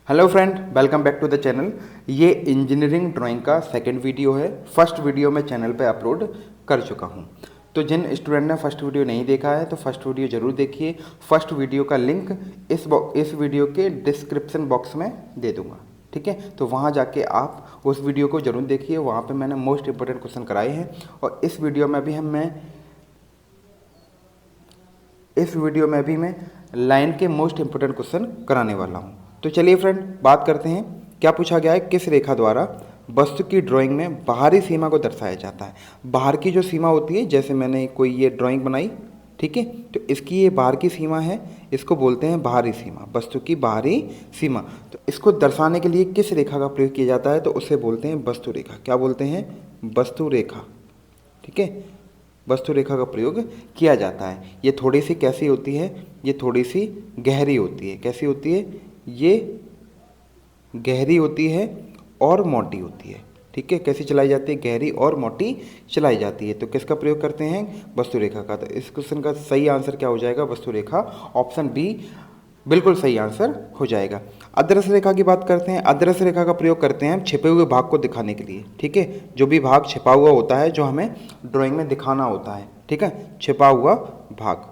Hello friend, welcome back to the channel. ये engineering drawing का second video है। First video मैं channel पे अपलोड कर चुका हूँ। तो जिन स्टूडेंट ने फर्स्ट वीडियो नहीं देखा है तो फर्स्ट वीडियो ज़रूर देखिए। फर्स्ट वीडियो का लिंक इस वीडियो के डिस्क्रिप्शन बॉक्स में दे दूँगा, ठीक है। तो वहाँ जाके आप उस वीडियो को ज़रूर देखिए। वहाँ पर मैंने मोस्ट इंपॉर्टेंट क्वेश्चन कराए हैं और इस वीडियो में भी मैं लाइन के मोस्ट इंपोर्टेंट क्वेश्चन कराने वाला हूँ। तो चलिए फ्रेंड, बात करते हैं। क्या पूछा गया है, किस रेखा द्वारा वस्तु की ड्राइंग में बाहरी सीमा को दर्शाया जाता है। बाहर की जो सीमा होती है, जैसे मैंने कोई ये ड्राइंग बनाई, ठीक है, तो इसकी ये बाहर की सीमा है, इसको बोलते हैं बाहरी सीमा, वस्तु की बाहरी सीमा। तो इसको दर्शाने के लिए किस रेखा का प्रयोग किया जाता है, तो उसे बोलते हैं वस्तु रेखा। क्या बोलते हैं? वस्तु रेखा, ठीक है। वस्तु रेखा का प्रयोग किया जाता है। ये थोड़ी सी कैसी होती है, ये थोड़ी सी गहरी होती है। कैसी होती है? ये गहरी होती है और मोटी होती है, ठीक है। कैसी चलाई जाती है? गहरी और मोटी चलाई जाती है। तो किसका प्रयोग करते हैं? वस्तु रेखा का। तो इस क्वेश्चन का सही आंसर क्या हो जाएगा? वस्तु रेखा। ऑप्शन बी बिल्कुल सही आंसर हो जाएगा। अदृश्य रेखा की बात करते हैं। अदृश्य रेखा का प्रयोग करते हैं हम छिपे हुए भाग को दिखाने के लिए, ठीक है। जो भी भाग छिपा हुआ होता है, जो हमें ड्राइंग में दिखाना होता है, ठीक है, छिपा हुआ भाग।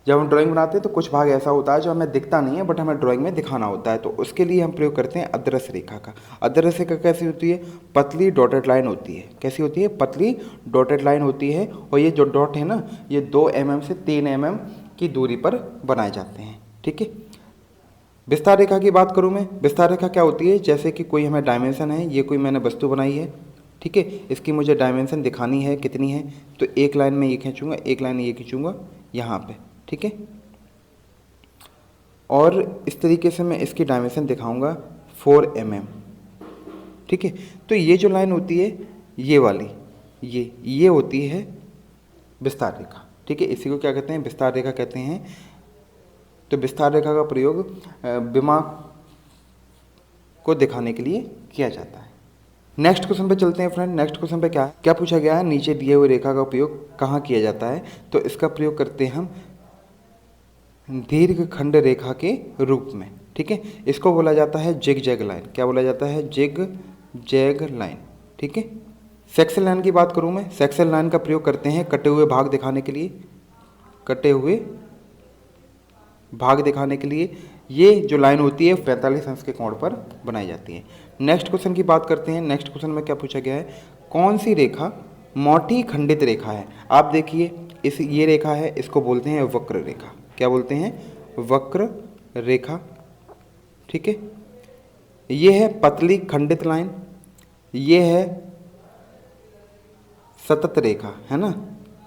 जब हम ड्राइंग बनाते हैं तो कुछ भाग ऐसा होता है जो हमें दिखता नहीं है, बट हमें ड्राइंग में दिखाना होता है, तो उसके लिए हम प्रयोग करते हैं अदृश्य रेखा का। अदृश्य रेखा कैसी होती है? पतली डॉटेड लाइन होती है। कैसी होती है? पतली डॉटेड लाइन होती है। और ये जो डॉट है ना, ये 2 mm से 3 mm की दूरी पर बनाए जाते हैं, ठीक है। विस्तार रेखा की बात करूं मैं। विस्तार रेखा क्या होती है? जैसे कि कोई हमें डायमेंशन है, ये कोई मैंने वस्तु बनाई है, ठीक है, इसकी मुझे डायमेंशन दिखानी है कितनी है, तो एक लाइन में ये खींचूंगा, एक लाइन ये खींचूंगा यहाँ पे, ठीक है। और इस तरीके से मैं इसकी डायमेंशन दिखाऊंगा 4 mm, ठीक है। तो ये जो लाइन होती है, ये वाली, ये होती है विस्तार रेखा, ठीक है। इसी को क्या कहते हैं? विस्तार रेखा कहते हैं। तो विस्तार रेखा का प्रयोग विमा को दिखाने के लिए किया जाता है। नेक्स्ट क्वेश्चन पे चलते हैं फ्रेंड। नेक्स्ट क्वेश्चन पे क्या पूछा गया है? नीचे दिए हुए रेखा का उपयोग कहाँ किया जाता है? तो इसका प्रयोग करते हैं हम दीर्घ खंड रेखा के रूप में, ठीक है। इसको बोला जाता है जिग जैग लाइन। क्या बोला जाता है? जिग जैग लाइन, ठीक है। सेक्शन लाइन की बात करूँ मैं। सेक्शन लाइन का प्रयोग करते हैं कटे हुए भाग दिखाने के लिए। कटे हुए भाग दिखाने के लिए ये जो लाइन होती है 45 अंश के कोण पर बनाई जाती है। नेक्स्ट क्वेश्चन की बात करते हैं। नेक्स्ट क्वेश्चन में क्या पूछा गया है? कौन सी रेखा मोटी खंडित रेखा है? आप देखिए, ये रेखा है, इसको बोलते हैं वक्र रेखा। क्या बोलते हैं? वक्र रेखा, ठीक है। ये है पतली खंडित लाइन, ये है सतत रेखा, है ना।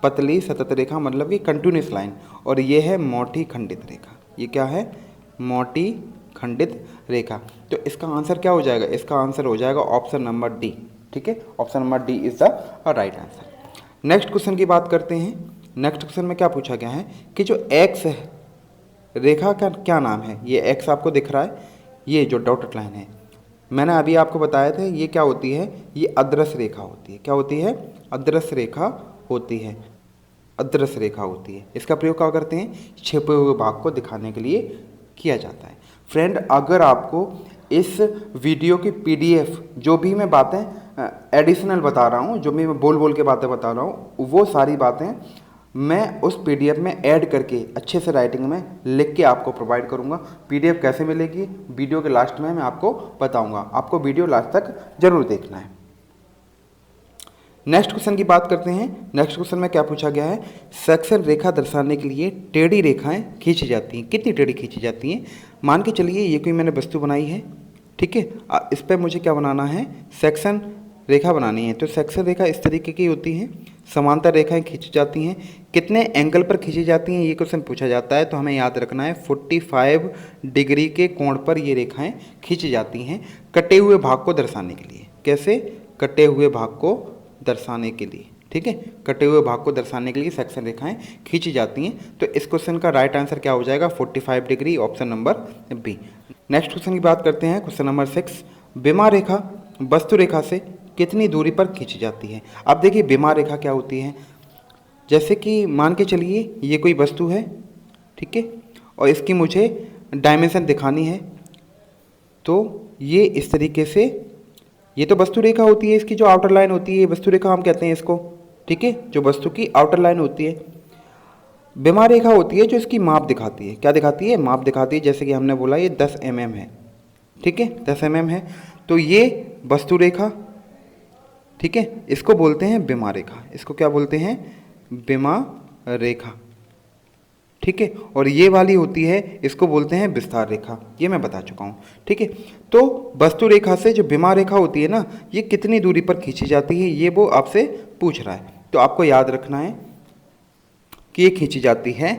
पतली सतत रेखा मतलब कि कंटिन्यूस लाइन। और ये है मोटी खंडित रेखा। ये क्या है? मोटी खंडित रेखा। तो इसका आंसर क्या हो जाएगा? इसका आंसर हो जाएगा ऑप्शन नंबर डी, ठीक है। Option number D is the right answer. Next question की बात करते हैं। नेक्स्ट क्वेश्चन में क्या पूछा गया है कि जो एक्स है रेखा का क्या नाम है? ये एक्स आपको दिख रहा है, ये जो डॉटेड लाइन है, मैंने अभी आपको बताया था, ये क्या होती है? ये अदृश्य रेखा होती है। क्या होती है? अदृश्य रेखा होती है। अदृश्य रेखा होती है। इसका प्रयोग क्या करते हैं? छिपे हुए भाग को दिखाने के लिए किया जाता है। फ्रेंड, अगर आपको इस वीडियो की PDF, जो भी मैं बातें एडिशनल बता रहा हूँ, जो भी मैं बोल के बातें बता रहा हूँ, वो सारी बातें मैं उस PDF में ऐड करके अच्छे से राइटिंग में लिख के आपको प्रोवाइड करूँगा। PDF कैसे मिलेगी, वीडियो के लास्ट में मैं आपको बताऊँगा। आपको वीडियो लास्ट तक जरूर देखना है। नेक्स्ट क्वेश्चन की बात करते हैं। नेक्स्ट क्वेश्चन में क्या पूछा गया है? सेक्शन रेखा दर्शाने के लिए टेढ़ी रेखाएं खींची जाती हैं। कितनी टेढ़ी खींची जाती हैं? मान के चलिए ये कोई मैंने वस्तु बनाई है, ठीक है। इस पर मुझे क्या बनाना है? सेक्शन रेखा बनानी है। तो सेक्शन रेखा इस तरीके की होती हैं, समांतर रेखाएं खींची जाती हैं। कितने एंगल पर खींची जाती हैं, ये क्वेश्चन पूछा जाता है। तो हमें याद रखना है 45 डिग्री के कोण पर ये रेखाएं खींची जाती हैं कटे हुए भाग को दर्शाने के लिए। कैसे? कटे हुए भाग को दर्शाने के लिए, ठीक है। कटे हुए भाग को दर्शाने के लिए सेक्शन रेखाएं खींची जाती हैं। तो इस क्वेश्चन का राइट आंसर क्या हो जाएगा? 45 degree, option number B. Next question की बात करते हैं। क्वेश्चन नंबर 6, विमा रेखा वस्तु रेखा से कितनी दूरी पर खींची जाती है? अब देखिए, विमा रेखा क्या होती है? जैसे कि मान के चलिए ये कोई वस्तु है, ठीक है, और इसकी मुझे डायमेंशन दिखानी है तो ये इस तरीके से, ये तो वस्तु रेखा होती है, इसकी जो आउटर लाइन होती है वस्तु रेखा हम कहते हैं इसको, ठीक है, जो वस्तु की आउटर लाइन होती है। विमा रेखा होती है जो इसकी माप दिखाती है, क्या दिखाती है, माप दिखाती है। जैसे कि हमने बोला ये 10 mm है, ठीक है, 10 mm है, तो ये वस्तु रेखा, ठीक है, इसको बोलते हैं विमा रेखा। इसको क्या बोलते हैं, विमा रेखा, ठीक है। और ये वाली होती है, इसको बोलते हैं विस्तार रेखा, ये मैं बता चुका हूँ, ठीक है। तो वस्तु रेखा से जो विमा रेखा होती है ना, ये कितनी दूरी पर खींची जाती है, ये वो आपसे पूछ रहा है। तो आपको याद रखना है कि ये खींची जाती है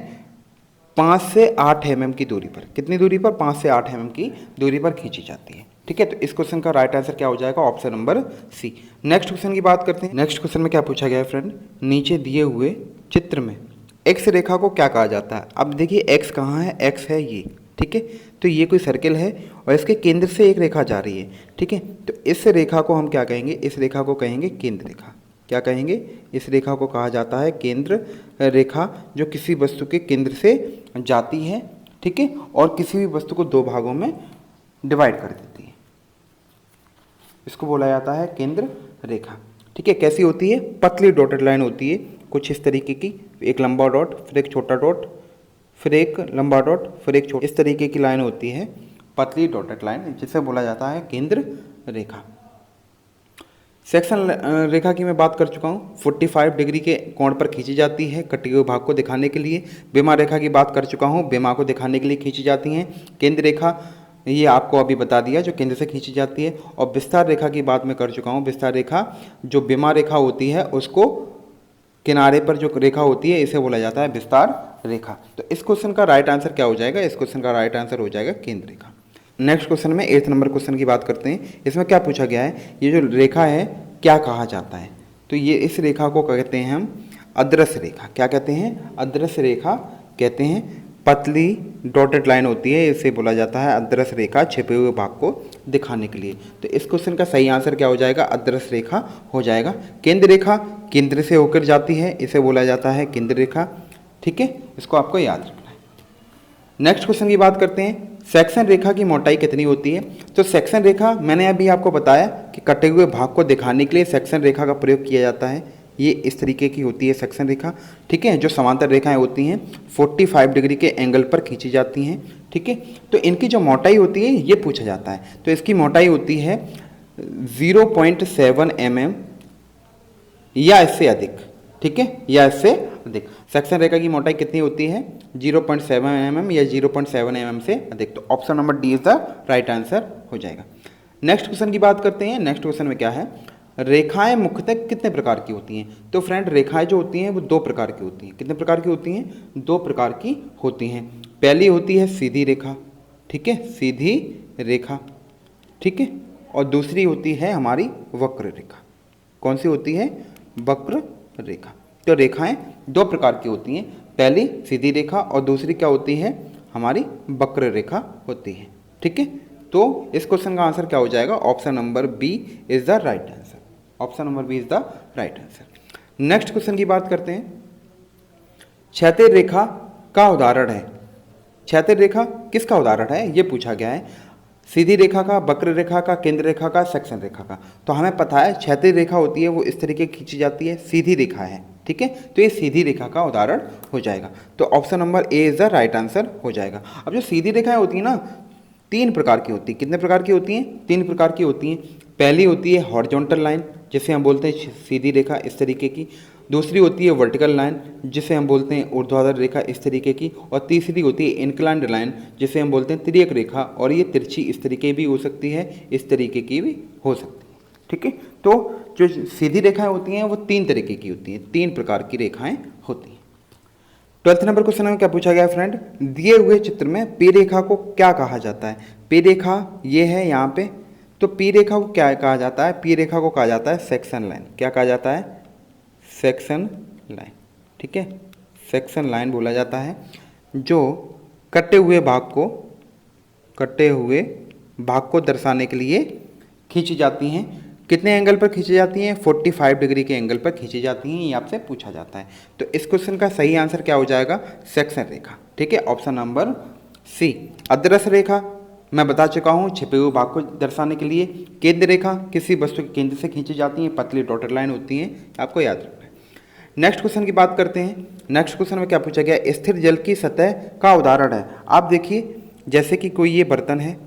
5 से 8 mm की दूरी पर। कितनी दूरी पर, 5 से 8 mm की दूरी पर खींची जाती है, ठीक है। तो इस क्वेश्चन का राइट आंसर क्या हो जाएगा, option number C. Next question की बात करते हैं। नेक्स्ट क्वेश्चन में क्या पूछा गया है फ्रेंड, नीचे दिए हुए चित्र में एक्स रेखा को क्या कहा जाता है। अब देखिए एक्स कहाँ है, एक्स है ये, ठीक है। तो ये कोई सर्किल है और इसके केंद्र से एक रेखा जा रही है, ठीक है। तो इस रेखा को हम क्या कहेंगे, इस रेखा को कहेंगे केंद्र रेखा। क्या कहेंगे, इस रेखा को कहा जाता है केंद्र रेखा, जो किसी वस्तु के केंद्र से जाती है, ठीक है, और किसी भी वस्तु को दो भागों में डिवाइड कर देती है। इसको बोला जाता है केंद्र रेखा, ठीक है। कैसी होती है, पतली डॉटेड लाइन होती है कुछ इस तरीके की, एक लंबा डॉट, फिर एक छोटा डॉट, फिर एक लंबा डॉट, फिर एक छोटा, इस तरीके की लाइन होती है, पतली डॉटेड लाइन, जिसे बोला जाता है केंद्र रेखा। सेक्शन रेखा की मैं बात कर चुका हूँ, 45 डिग्री के कोण पर खींची जाती है कटे हुए भाग को दिखाने के लिए। विमा रेखा की बात कर चुका हूँ, विमा को दिखाने के लिए खींची जाती हैं। केंद्र रेखा ये आपको अभी बता दिया, जो केंद्र से खींची जाती है। और विस्तार रेखा की बात मैं कर चुका हूँ, विस्तार रेखा जो विमा रेखा होती है उसको किनारे पर जो रेखा होती है इसे बोला जाता है विस्तार रेखा। तो इस क्वेश्चन का राइट आंसर क्या हो जाएगा, इस क्वेश्चन का राइट आंसर हो जाएगा केंद्र रेखा। नेक्स्ट क्वेश्चन में 8th नंबर क्वेश्चन की बात करते हैं। इसमें क्या पूछा गया है, ये जो रेखा है क्या कहा जाता है। तो ये इस रेखा को कहते हैं हम अदृश्य रेखा। क्या कहते हैं, अदृश्य रेखा कहते हैं। पतली डॉटेड लाइन होती है, इसे बोला जाता है अदृश्य रेखा, छिपे हुए भाग को दिखाने के लिए। तो इस क्वेश्चन का सही आंसर क्या हो जाएगा, अदृश्य रेखा हो जाएगा। केंद्र रेखा केंद्र से होकर जाती है, इसे बोला जाता है केंद्र रेखा, ठीक है, इसको आपको याद रखना है। नेक्स्ट क्वेश्चन की बात करते हैं, सेक्शन रेखा की मोटाई कितनी होती है। तो सेक्शन रेखा मैंने अभी आपको बताया कि कटे हुए भाग को दिखाने के लिए सेक्शन रेखा का प्रयोग किया जाता है। ये इस तरीके की होती है सेक्शन रेखा, ठीक है, जो समांतर रेखाएं होती हैं 45 डिग्री के एंगल पर खींची जाती हैं, ठीक है। तो इनकी जो मोटाई होती है ये पूछा जाता है। तो इसकी मोटाई होती है 0.7 mm या इससे अधिक, ठीक है, या इससे अधिक। सेक्शन रेखा की मोटाई कितनी होती है, 0.7 mm या 0.7 mm से अधिक। तो option number D is the right answer हो जाएगा। नेक्स्ट क्वेश्चन की बात करते हैं। नेक्स्ट क्वेश्चन में क्या है, रेखाएं मुख्यतः कितने प्रकार की होती हैं। तो फ्रेंड रेखाएं जो होती हैं वो दो प्रकार की होती हैं। कितने प्रकार की होती हैं, दो प्रकार की होती हैं। पहली होती है सीधी रेखा, ठीक है, सीधी रेखा, ठीक है, और दूसरी होती है हमारी वक्र रेखा। कौन सी होती है, वक्र रेखा। तो रेखाएं दो प्रकार की होती हैं, पहली सीधी रेखा और दूसरी क्या होती है, हमारी वक्र रेखा होती है, ठीक है। तो इस क्वेश्चन का आंसर क्या हो जाएगा, option number B is the right answer. Option number B is the right answer. Next question की बात करते हैं। क्षैतिज रेखा का उदाहरण है। क्षैतिज रेखा किसका उदाहरण है, ये पूछा गया है। सीधी रेखा का, वक्र रेखा का, केंद्र रेखा का, सेक्शन रेखा का। तो हमें पता है क्षैतिज रेखा होती है वो इस तरीके खींची जाती है, सीधी रेखा है, ठीक है। तो ये सीधी रेखा का उदाहरण हो जाएगा। तो option number A is the right answer हो जाएगा। अब जो सीधी रेखाएं होती है ना, तीन प्रकार की होती है। कितने प्रकार की होती हैं, तीन प्रकार की होती हैं। पहली होती है हॉरिजॉन्टल लाइन, जिसे हम बोलते हैं सीधी रेखा, इस तरीके की। दूसरी होती है वर्टिकल लाइन, जिसे हम बोलते हैं ऊर्ध्वाधर रेखा, इस तरीके की। और तीसरी होती है इंक्लाइंड लाइन, जिसे हम बोलते हैं तिर्यक रेखा, और ये तिरछी इस तरीके भी हो सकती है, इस तरीके की भी हो सकती है, ठीक है। तो जो सीधी रेखाएं होती हैं वो तीन तरीके की होती हैं, तीन प्रकार की रेखाएं होती हैं। 12th नंबर क्वेश्चन में क्या पूछा गया फ्रेंड, दिए हुए चित्र में पी रेखा को क्या कहा जाता है। पी रेखा ये है यहाँ पे, तो पी रेखा को क्या कहा जाता है, पी रेखा को कहा जाता है सेक्शन लाइन। क्या कहा जाता है, सेक्शन लाइन, ठीक है, सेक्शन लाइन बोला जाता है, जो कटे हुए भाग को दर्शाने के लिए खींची जाती हैं। कितने एंगल पर खींची जाती हैं, 45 डिग्री के एंगल पर खींची जाती हैं, ये आपसे पूछा जाता है। तो इस क्वेश्चन का सही आंसर क्या हो जाएगा, सेक्शन रेखा, ठीक है, ऑप्शन नंबर सी। अदृश्य रेखा मैं बता चुका हूँ छिपे हुए भाग को दर्शाने के लिए केंद्र रेखा किसी वस्तु के केंद्र से खींची जाती है, पतली डॉटेड लाइन होती है, आपको याद रखना है। नेक्स्ट क्वेश्चन की बात करते हैं। नेक्स्ट क्वेश्चन में क्या पूछा गया, स्थिर जल की सतह का उदाहरण है। आप देखिए जैसे कि कोई ये बर्तन है,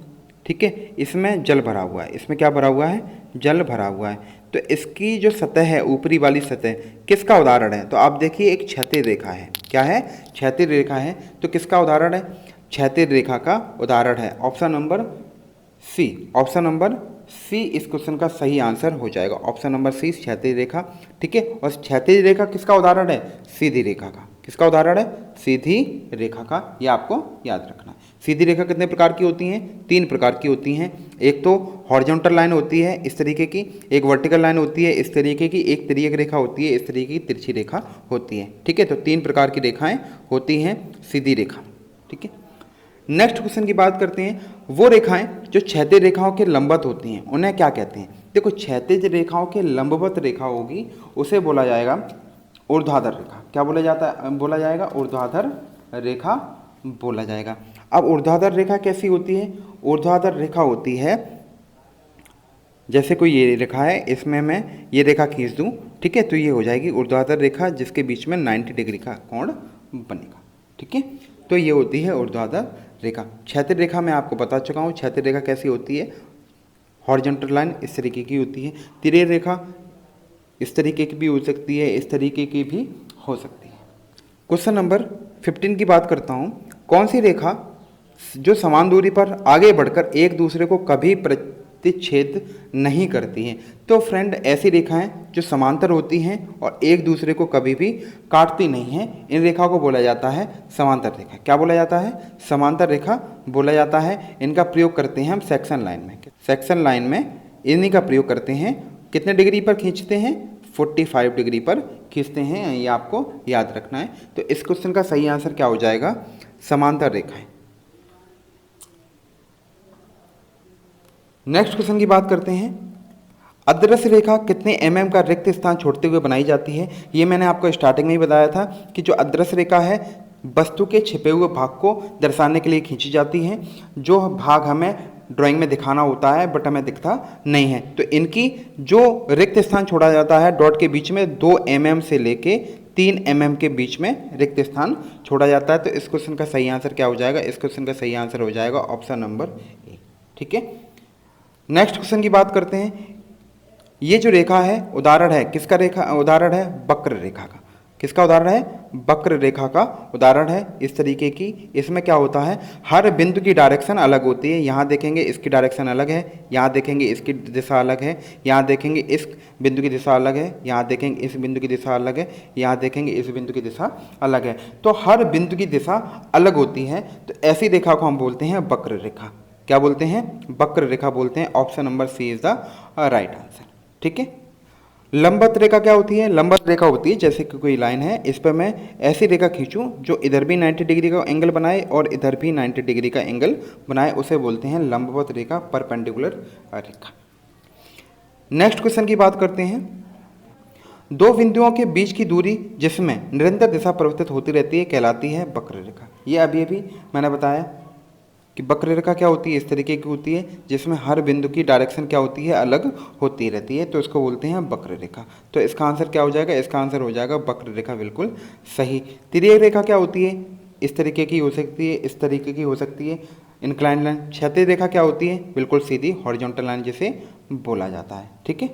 ठीक है, इसमें जल भरा हुआ है, इसमें क्या भरा हुआ है, जल भरा हुआ है। तो इसकी जो सतह है, ऊपरी वाली सतह, किसका उदाहरण है? तो आप देखिए एक क्षैतिज रेखा है, क्या है, क्षैतिज रेखा है। तो किसका उदाहरण है, क्षैतिज रेखा का उदाहरण है। Option number C, option number C इस क्वेश्चन का सही आंसर हो जाएगा। ऑप्शन नंबर सी क्षैतिज रेखा, ठीक है। और क्षैतिज रेखा किसका उदाहरण है, सीधी रेखा का। किसका उदाहरण है, सीधी रेखा का, यह आपको याद रखना है। सीधी रेखा कितने प्रकार की होती हैं, 3 प्रकार की होती हैं। एक तो हॉरिजॉन्टल लाइन होती है इस तरीके की, एक वर्टिकल लाइन होती है इस तरीके की, एक तिर्यक रेखा होती है इस तरीके की, तिरछी रेखा होती है, ठीक है। तो 3 प्रकार की रेखाएं होती हैं सीधी रेखा, ठीक है। नेक्स्ट क्वेश्चन की बात करते हैं। वो रेखाएं जो क्षैतिज रेखाओं के लंबवत होती हैं उन्हें क्या कहते हैं? देखो क्षैतिज रेखाओं के लंबवत रेखा होगी उसे बोला जाएगा ऊर्ध्वाधर रेखा। क्या बोला जाएगा, ऊर्ध्वाधर रेखा बोला जाएगा। अब ऊर्ध्वाधर रेखा कैसी होती है? ऊर्ध्वाधर रेखा होती है जैसे कोई ये रेखा है, इसमें मैं ये रेखा खींच दूं, ठीक है, तो ये हो जाएगी ऊर्ध्वाधर रेखा जिसके बीच में 90 डिग्री का कोण बनेगा, ठीक है। तो ये होती है ऊर्ध्वाधर रेखा। क्षैतिज रेखा मैं आपको बता चुका हूँ क्षैतिज रेखा कैसी होती है, हॉरिजॉन्टल लाइन इस तरीके की होती है, तिर्यक रेखा इस तरीके की भी हो सकती है, इस तरीके की भी हो सकती है। क्वेश्चन नंबर 15 की बात करता हूँ। कौन सी रेखा जो समान दूरी पर आगे बढ़कर एक दूसरे को कभी प्रतिच्छेद नहीं करती हैं? तो फ्रेंड ऐसी रेखाएं जो समांतर होती हैं और एक दूसरे को कभी भी काटती नहीं हैं, इन रेखाओं को बोला जाता है समांतर रेखा। क्या बोला जाता है? समांतर रेखा बोला जाता है। इनका प्रयोग करते हैं हम सेक्शन लाइन में। सेक्शन लाइन में इन्हीं का प्रयोग करते हैं। कितने डिग्री पर खींचते हैं? 45 डिग्री पर खींचते हैं, ये आपको याद रखना है। तो इस क्वेश्चन का सही आंसर क्या हो जाएगा? समांतर रेखाएं। नेक्स्ट क्वेश्चन की बात करते हैं। अदृश्य रेखा कितने mm का रिक्त स्थान छोड़ते हुए बनाई जाती है? ये मैंने आपको स्टार्टिंग में ही बताया था कि जो अदृश्य रेखा है वस्तु के छिपे हुए भाग को दर्शाने के लिए खींची जाती है। जो भाग हमें ड्राइंग में दिखाना होता है बट हमें दिखता नहीं है, तो इनकी जो रिक्त स्थान छोड़ा जाता है डॉट के बीच में 2 mm से लेके 3 mm के बीच में रिक्त स्थान छोड़ा जाता है। तो इस क्वेश्चन का सही आंसर क्या हो जाएगा? इस क्वेश्चन का सही आंसर हो जाएगा ऑप्शन नंबर ए, ठीक है। नेक्स्ट क्वेश्चन की बात करते हैं। ये जो रेखा है उदाहरण है किसका? रेखा उदाहरण है वक्र रेखा का। किसका उदाहरण है? वक्र रेखा का उदाहरण है इस तरीके की। इसमें क्या होता है, हर बिंदु की डायरेक्शन अलग होती है। यहाँ देखेंगे इसकी डायरेक्शन अलग है, यहाँ देखेंगे इसकी दिशा अलग है, यहाँ देखेंगे इस बिंदु की दिशा अलग है, यहाँ देखेंगे इस बिंदु की दिशा अलग है, यहाँ देखेंगे इस बिंदु की दिशा अलग है। तो हर बिंदु की दिशा अलग होती है, तो ऐसी रेखा को हम बोलते हैं वक्र रेखा। क्या बोलते हैं? वक्र रेखा बोलते हैं। Option number C is the right answer, ठीक है। लंबवत रेखा क्या होती है? लंबवत रेखा होती है जैसे कि कोई लाइन है, इस पर मैं ऐसी रेखा खींचूं जो इधर भी 90 डिग्री का एंगल बनाए और इधर भी 90 डिग्री का एंगल बनाए, उसे बोलते हैं लंबवत रेखा, परपेंडिकुलर रेखा। नेक्स्ट क्वेश्चन की बात करते हैं। 2 बिंदुओं के बीच की दूरी जिसमें निरंतर दिशा परिवर्तित होती रहती है कहलाती है वक्र रेखा। ये अभी मैंने बताया कि वक्र रेखा क्या होती है, इस तरीके की होती है जिसमें हर बिंदु की डायरेक्शन क्या होती है, अलग होती रहती है, तो इसको बोलते हैं वक्र रेखा। तो इसका आंसर क्या हो जाएगा? इसका आंसर हो जाएगा वक्र रेखा, बिल्कुल सही। तिर्यक रेखा क्या होती है? इस तरीके की हो सकती है, इस तरीके की हो सकती है, इंक्लाइन लाइन। क्षैतिज रेखा क्या होती है? बिल्कुल सीधी, हॉरिजॉन्टल लाइन जिसे बोला जाता है, ठीक है।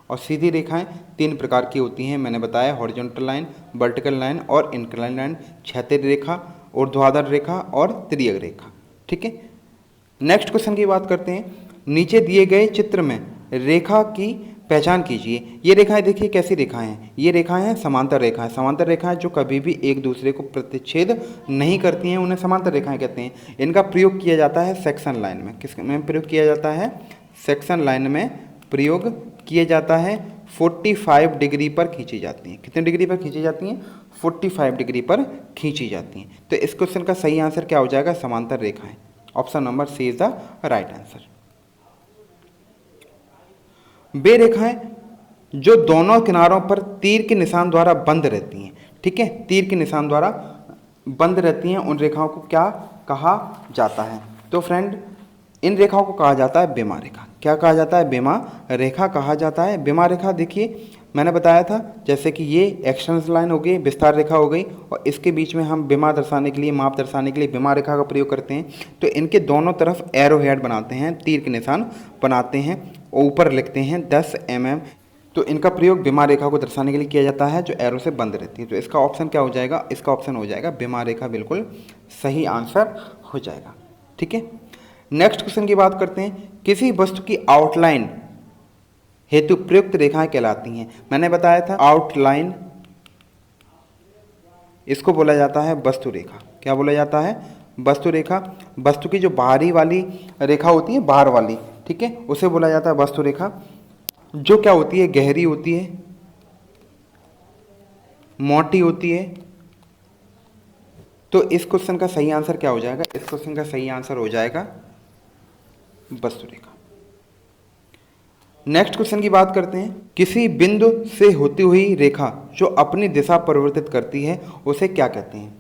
और सीधी रेखाएं 3 प्रकार की होती हैं, मैंने बताया, हॉरिजॉन्टल लाइन, वर्टिकल लाइन और इंक्लाइन लाइन। क्षैतिज रेखा, ऊर्ध्वाधर रेखा और तिर्यक रेखा, ठीक है। नेक्स्ट क्वेश्चन की बात करते हैं। नीचे दिए गए चित्र में रेखा की पहचान कीजिए। ये रेखाएं देखिए कैसी रेखाएं हैं, ये रेखाएं हैं समांतर रेखाएं। समांतर रेखाएं जो कभी भी एक दूसरे को प्रतिच्छेद नहीं करती हैं, उन्हें समांतर रेखाएं कहते हैं। इनका प्रयोग किया जाता है सेक्शन लाइन में। किस में प्रयोग किया जाता है? सेक्शन लाइन में प्रयोग किया जाता है। 45 डिग्री पर खींची जाती हैं। कितने डिग्री पर खींची जाती हैं? 45 डिग्री पर खींची जाती हैं। तो इस क्वेश्चन का सही आंसर क्या हो जाएगा? समांतर रेखाएं। Option number C is the right answer. वे रेखाएं जो दोनों किनारों पर तीर के निशान द्वारा बंद रहती हैं, ठीक है, तीर के निशान द्वारा बंद रहती हैं, उन रेखाओं को क्या कहा जाता है? तो फ्रेंड इन रेखाओं को कहा जाता है बिमा रेखा। क्या कहा जाता है? बिमा रेखा कहा जाता है। बिमा रेखा देखिए मैंने बताया था, जैसे कि ये एक्सटेंस लाइन हो गई, विस्तार रेखा हो गई, और इसके बीच में हम बिमा दर्शाने के लिए, माप दर्शाने के लिए बिमा रेखा का प्रयोग करते हैं। तो इनके दोनों तरफ एरो हेड बनाते हैं, तीर के निशान बनाते हैं, ऊपर लिखते हैं 10 mm। तो इनका प्रयोग बिमा रेखा को दर्शाने के लिए किया जाता है, जो एरो से बंद रहती है। तो इसका ऑप्शन क्या हो जाएगा? इसका ऑप्शन हो जाएगा बिमा रेखा, बिल्कुल सही आंसर हो जाएगा। ठीक है, नेक्स्ट क्वेश्चन की बात करते हैं। किसी वस्तु की आउटलाइन हेतु प्रयुक्त रेखाएं कहलाती हैं। मैंने बताया था आउटलाइन, इसको बोला जाता है वस्तु रेखा। क्या बोला जाता है? वस्तु रेखा। वस्तु की जो बाहरी वाली रेखा होती है, बाहर वाली, ठीक है, उसे बोला जाता है वस्तु रेखा। जो क्या होती है? गहरी होती है, मोटी होती है। तो इस क्वेश्चन का सही आंसर क्या हो जाएगा? इस क्वेश्चन का सही आंसर हो जाएगा वस्तु रेखा। नेक्स्ट क्वेश्चन की बात करते हैं। किसी बिंदु से होती हुई रेखा जो अपनी दिशा परिवर्तित करती है उसे क्या कहते हैं?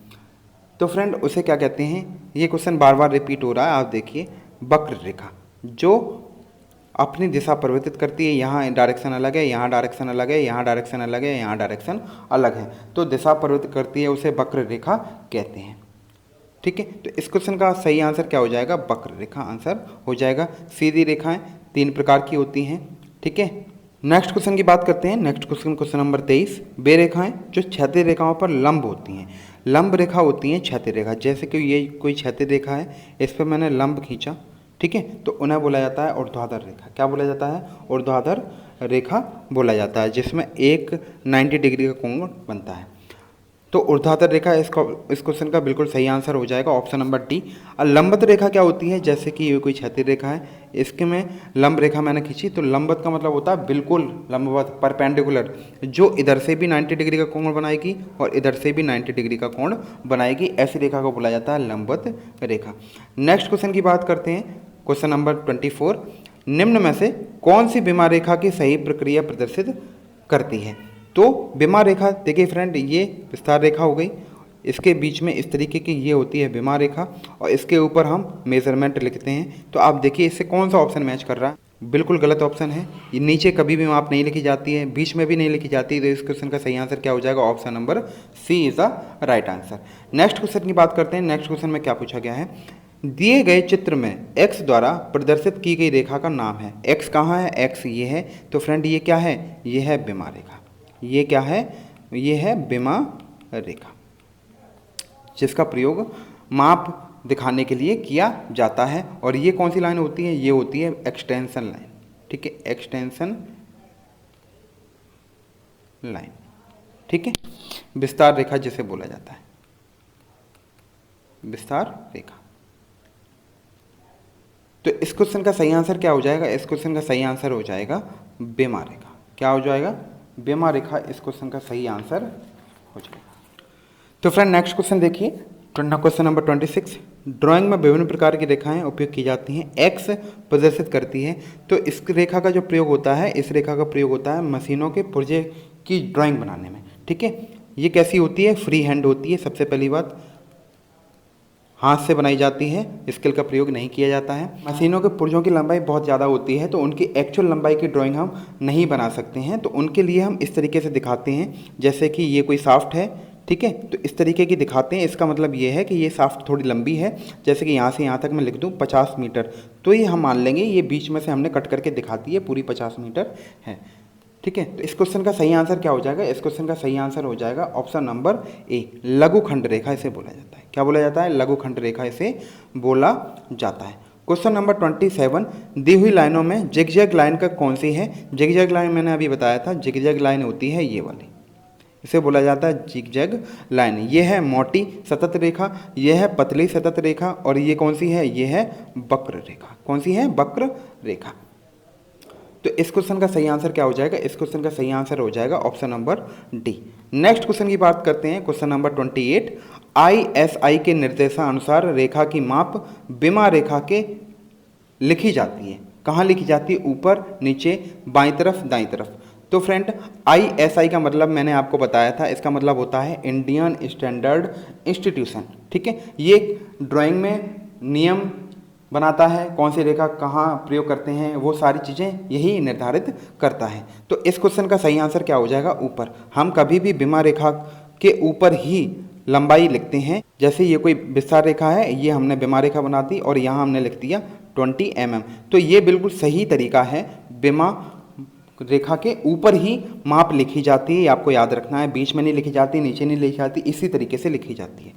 तो फ्रेंड उसे क्या कहते हैं? ये क्वेश्चन बार बार रिपीट हो रहा है, आप देखिए। वक्र रेखा जो अपनी दिशा परिवर्तित करती है, यहाँ डायरेक्शन अलग है, यहाँ डायरेक्शन अलग है, यहाँ डायरेक्शन अलग है, यहाँ डायरेक्शन अलग है, तो दिशा परिवर्तित करती है, उसे वक्र रेखा कहते हैं। ठीक है, तो इस क्वेश्चन का सही आंसर क्या हो जाएगा? वक्र रेखा आंसर हो जाएगा। सीधी रेखाएं 3 प्रकार की होती हैं। ठीक है, नेक्स्ट क्वेश्चन की बात करते हैं। Next question, question number 23। वे रेखाएं जो क्षैतिज रेखाओं पर लंब होती हैं। लंब रेखा होती हैं क्षैतिज रेखा, जैसे कि ये कोई क्षैतिज रेखा है, इस पर मैंने लंब खींचा, ठीक है, तो उन्हें बोला जाता है ऊर्ध्वाधर रेखा। क्या बोला जाता है? ऊर्ध्वाधर रेखा बोला जाता है, जिसमें एक 90 डिग्री का कोण बनता है। तो ऊर्ध्वाधर रेखा इस क्वेश्चन का बिल्कुल सही आंसर हो जाएगा, ऑप्शन नंबर डी। और लंबवत रेखा क्या होती है? जैसे कि ये कोई क्षैतिज रेखा है, इसके में लंब रेखा मैंने खींची, तो लंबवत का मतलब होता है बिल्कुल लंबवत, परपेंडिकुलर, जो इधर से भी 90 डिग्री का कोण बनाएगी और इधर से भी 90 डिग्री का कोण बनाएगी। ऐसी रेखा को बोला जाता है लंबवत रेखा। नेक्स्ट क्वेश्चन की बात करते हैं। Question number 24। निम्न में से कौन सी बिमा रेखा की सही प्रक्रिया प्रदर्शित करती है? तो बिमा रेखा देखिए फ्रेंड, ये विस्तार रेखा हो गई, इसके बीच में इस तरीके की ये होती है बिमा रेखा, और इसके ऊपर हम मेजरमेंट लिखते हैं। तो आप देखिए इससे कौन सा ऑप्शन मैच कर रहा है? बिल्कुल गलत ऑप्शन है। ये नीचे कभी भी माप नहीं लिखी जाती है, बीच में भी नहीं लिखी जाती है। तो इस क्वेश्चन का सही आंसर क्या हो जाएगा? Option number C is the right answer. Next question की बात करते हैं। नेक्स्ट क्वेश्चन में क्या पूछा गया है? दिए गए चित्र में x द्वारा प्रदर्शित की गई रेखा का नाम है। x कहाँ है? x ये है। तो फ्रेंड ये क्या है? ये है बिमा रेखा। ये क्या है? ये है बिमा रेखा, जिसका प्रयोग माप दिखाने के लिए किया जाता है। और ये कौन सी लाइन होती है? ये होती है एक्सटेंशन लाइन। ठीक है, एक्सटेंशन लाइन, ठीक है, विस्तार रेखा जिसे बोला जाता है, विस्तार रेखा। तो इस क्वेश्चन का सही आंसर क्या हो जाएगा? इस क्वेश्चन का सही आंसर हो जाएगा बिमा रेखा। क्या हो जाएगा? बिमा रेखा इस क्वेश्चन का सही आंसर हो जाएगा। तो फ्रेंड नेक्स्ट क्वेश्चन देखिए, क्वेश्चन नंबर 26। ड्राइंग में विभिन्न प्रकार की रेखाएं उपयोग की जाती हैं, एक्स प्रदर्शित करती है। तो इस रेखा का जो प्रयोग होता है, इस रेखा का प्रयोग होता है मशीनों के पुर्जे की ड्राइंग बनाने में। ठीक है, ये कैसी होती है? फ्री हैंड होती है। सबसे पहली बात, हाथ से बनाई जाती है, स्केल का प्रयोग नहीं किया जाता है। मशीनों के पुर्जों की लंबाई बहुत ज़्यादा होती है, तो उनकी एक्चुअल लंबाई की ड्राइंग हम नहीं बना सकते हैं। तो उनके लिए हम इस तरीके से दिखाते हैं, जैसे कि ये कोई शाफ्ट है, ठीक है, तो इस तरीके की दिखाते हैं। इसका मतलब ये है कि ये शाफ्ट थोड़ी लंबी है, जैसे कि यहाँ से यहाँ तक मैं लिख दूँ 50 मीटर, तो ये हम मान लेंगे ये बीच में से हमने कट करके दिखाती है, पूरी 50 मीटर है। ठीक है, तो इस क्वेश्चन का सही आंसर क्या हो जाएगा? इस क्वेश्चन का सही आंसर हो जाएगा ऑप्शन नंबर ए, लघुखंड रेखा इसे बोला जाता है। क्या बोला जाता है? लघुखंड रेखा इसे बोला जाता है। Question number 27। दी हुई लाइनों में जिगजैग लाइन का कौन सी है? जिगजैग लाइन मैंने अभी बताया था, जिगजैग लाइन होती है ये वाली, इसे बोला जाता है जिगजैग लाइन। ये है मोटी सतत रेखा, ये है पतली सतत रेखा, और ये कौन सी है? ये है वक्र रेखा। कौन सी है? वक्र रेखा। तो इस क्वेश्चन का सही आंसर क्या हो जाएगा? इस क्वेश्चन का सही आंसर हो जाएगा option number D. Next question की बात करते हैं, क्वेश्चन नंबर 28। ISI के निर्देशानुसार रेखा की माप बिमा रेखा के लिखी जाती है। कहाँ लिखी जाती है? ऊपर, नीचे, बाईं तरफ, दाईं तरफ। तो फ्रेंड ISI का मतलब मैंने आपको बताया था, इसका मतलब होता है इंडियन स्टैंडर्ड इंस्टीट्यूशन। ठीक है, ये ड्राइंग में नियम बनाता है, कौन सी रेखा कहाँ प्रयोग करते हैं, वो सारी चीज़ें यही निर्धारित करता है। तो इस क्वेश्चन का सही आंसर क्या हो जाएगा, ऊपर। हम कभी भी बिमा रेखा के ऊपर ही लंबाई लिखते हैं। जैसे ये कोई विस्तार रेखा है, ये हमने बिमा रेखा बना दी और यहाँ हमने लिख दिया 20 mm। तो ये बिल्कुल सही तरीका है, बिमा रेखा के ऊपर ही माप लिखी जाती है, आपको याद रखना है। बीच में नहीं लिखी जाती, नीचे नहीं लिखी जाती, इसी तरीके से लिखी जाती है।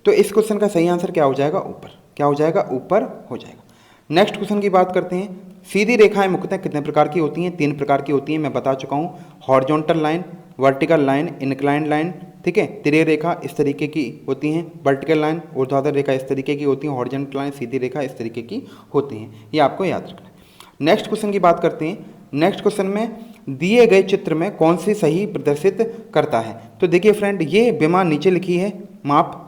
तो इस क्वेश्चन का सही आंसर क्या हो जाएगा, ऊपर। क्या हो जाएगा, ऊपर हो जाएगा। नेक्स्ट क्वेश्चन की बात करते हैं। सीधी रेखाएं मुख्यतः कितने प्रकार की होती हैं, 3 प्रकार की होती हैं, मैं बता चुका हूँ। Horizontal line, vertical line, inclined line, ठीक है। तिर्यक रेखा इस तरीके की होती हैं, वर्टिकल लाइन, ऊर्ध्वाधर रेखा इस तरीके की होती है, हॉरिजॉन्टल लाइन, सीधी रेखा इस तरीके की होती हैं। ये आपको याद रखना है। नेक्स्ट क्वेश्चन की बात करते हैं। नेक्स्ट क्वेश्चन में दिए गए चित्र में कौन सी सही प्रदर्शित करता है। तो देखिए फ्रेंड, ये बिमा नीचे लिखी है, माप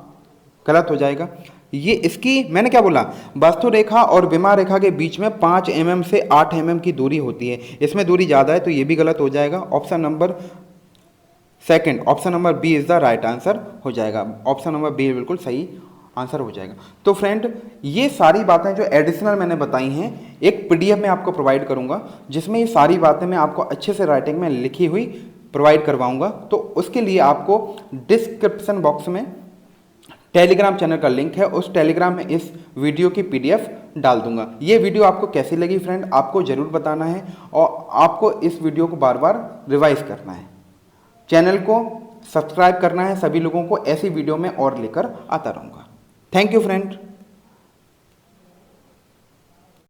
गलत हो जाएगा। ये इसकी मैंने क्या बोला, वस्तु रेखा और बिमा रेखा के बीच में 5 mm से 8 mm की दूरी होती है। इसमें दूरी ज़्यादा है तो ये भी गलत हो जाएगा। Option number second, option number B is the right answer हो जाएगा। ऑप्शन नंबर बी बिल्कुल सही आंसर हो जाएगा। तो फ्रेंड, ये सारी बातें जो एडिशनल मैंने बताई हैं, एक पीडीएफ में आपको प्रोवाइड करूंगा, जिसमें ये सारी बातें मैं आपको अच्छे से राइटिंग में लिखी हुई प्रोवाइड करवाऊंगा। तो उसके लिए आपको डिस्क्रिप्शन बॉक्स में टेलीग्राम चैनल का लिंक है, उस टेलीग्राम में इस वीडियो की पीडीएफ डाल दूंगा। ये वीडियो आपको कैसी लगी फ्रेंड, आपको ज़रूर बताना है और आपको इस वीडियो को बार बार रिवाइज करना है। चैनल को सब्सक्राइब करना है सभी लोगों को, ऐसी वीडियो में और लेकर आता रहूँगा। Thank you friend.